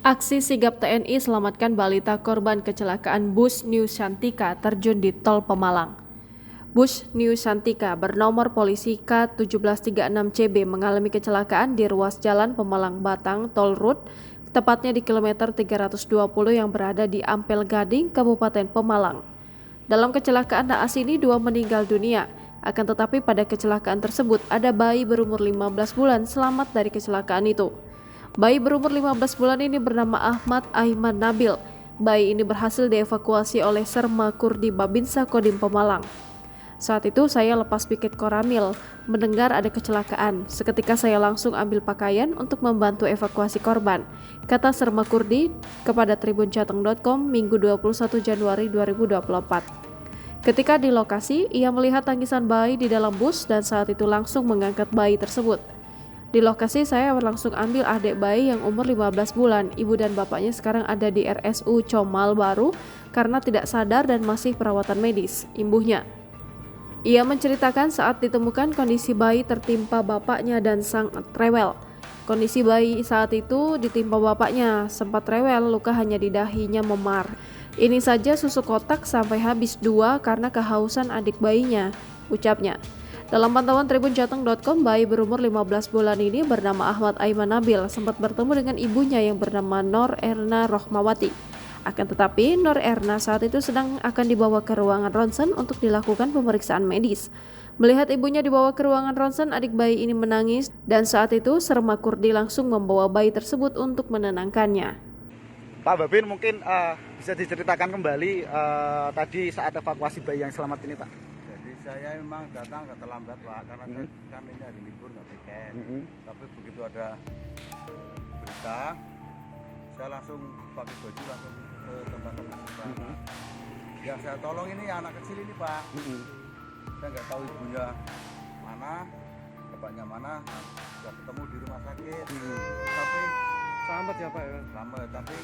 Aksi sigap TNI selamatkan balita korban kecelakaan bus New Shantika terjun di tol Pemalang. Bus New Shantika bernomor polisi K1736CB mengalami kecelakaan di ruas jalan Pemalang Batang Tol Road, tepatnya di kilometer 320 yang berada di Ampel Gading, Kabupaten Pemalang. Dalam kecelakaan naas ini 2 meninggal dunia, akan tetapi pada kecelakaan tersebut ada bayi berumur 15 bulan selamat dari kecelakaan itu. Bayi berumur 15 bulan ini bernama Ahmad Aiman Nabil. Bayi ini berhasil dievakuasi oleh Serma Kurdi Babinsa Kodim Pemalang. Saat itu saya lepas piket Koramil, mendengar ada kecelakaan. Seketika saya langsung ambil pakaian untuk membantu evakuasi korban, kata Serma Kurdi kepada tribunjateng.com Minggu 21 Januari 2024. Ketika di lokasi, ia melihat tangisan bayi di dalam bus dan saat itu langsung mengangkat bayi tersebut. Di lokasi saya langsung ambil adik bayi yang umur 15 bulan. Ibu dan bapaknya sekarang ada di RSU Comal Baru karena tidak sadar dan masih perawatan medis, imbuhnya. Ia menceritakan saat ditemukan kondisi bayi tertimpa bapaknya dan sang rewel. Kondisi bayi saat itu ditimpa bapaknya, sempat rewel, luka hanya di dahinya memar. Ini saja susu kotak sampai habis 2 karena kehausan adik bayinya, ucapnya. Dalam pantauan tribunjateng.com, bayi berumur 15 bulan ini bernama Ahmad Aiman Nabil sempat bertemu dengan ibunya yang bernama Nor Erna Rohmawati. Akan tetapi, Nor Erna saat itu sedang akan dibawa ke ruangan ronsen untuk dilakukan pemeriksaan medis. Melihat ibunya dibawa ke ruangan ronsen, adik bayi ini menangis dan saat itu Serma Kurdi langsung membawa bayi tersebut untuk menenangkannya. Pak Babin, mungkin bisa diceritakan kembali tadi saat evakuasi bayi yang selamat ini, Pak. Saya memang datang agak terlambat, Pak, karena saya kan ini hari libur nggak weekend. Tapi begitu ada berita, saya langsung pakai baju langsung ke tempat pemeriksaan. Yang saya tolong ini anak kecil ini, Pak. Saya nggak tahu ibunya mana, bapaknya mana. Sudah ketemu di rumah sakit. Tapi Selamat ya Pak ya? selamat, tapi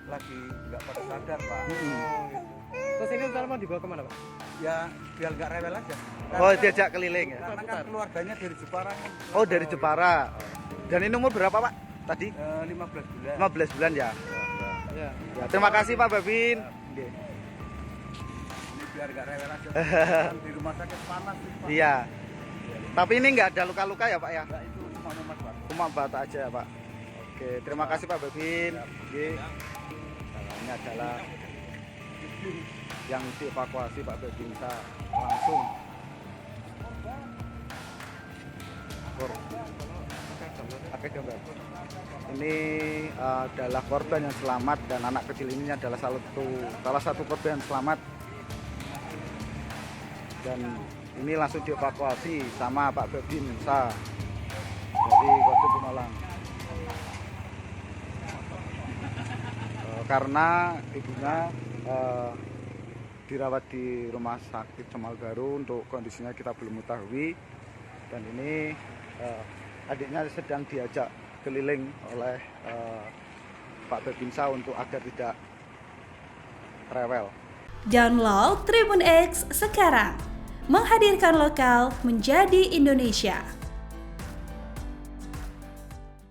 lagi nggak pada sadar, Pak. Terus ini Salman dibawa kemana Pak? Ya biar nggak rewel aja. Oh, diajak keliling ya? Karena kan keluarganya dari Jepara kan. Oh, dari Jepara. Dan ini umur berapa, Pak? Tadi? 15 bulan. 15 bulan ya? Ya. Ya, terima kasih Pak Babin. Ini biar nggak rewel aja. Kan di rumah sakit panas sih, Pak. Iya. Tapi ini nggak ada luka-luka ya, Pak ya? Enggak, itu cuma mumet, Pak. Cuma batak aja ya, Pak. Oke, terima kasih Pak Babin. Oke. Nah, ini adalah yang dievakuasi Pak Babinsa langsung. Oke, gambar. Ini adalah korban yang selamat dan anak kecil ini adalah salah satu korban yang selamat. Dan ini langsung dievakuasi sama Pak Babinsa dari Kodim Pemalang. Karena ibunya dirawat di rumah sakit Comal Baru, untuk kondisinya kita belum mengetahui. Dan ini adiknya sedang diajak keliling oleh Pak Babinsa untuk agar tidak rewel. Download Tribun X sekarang, menghadirkan lokal menjadi Indonesia.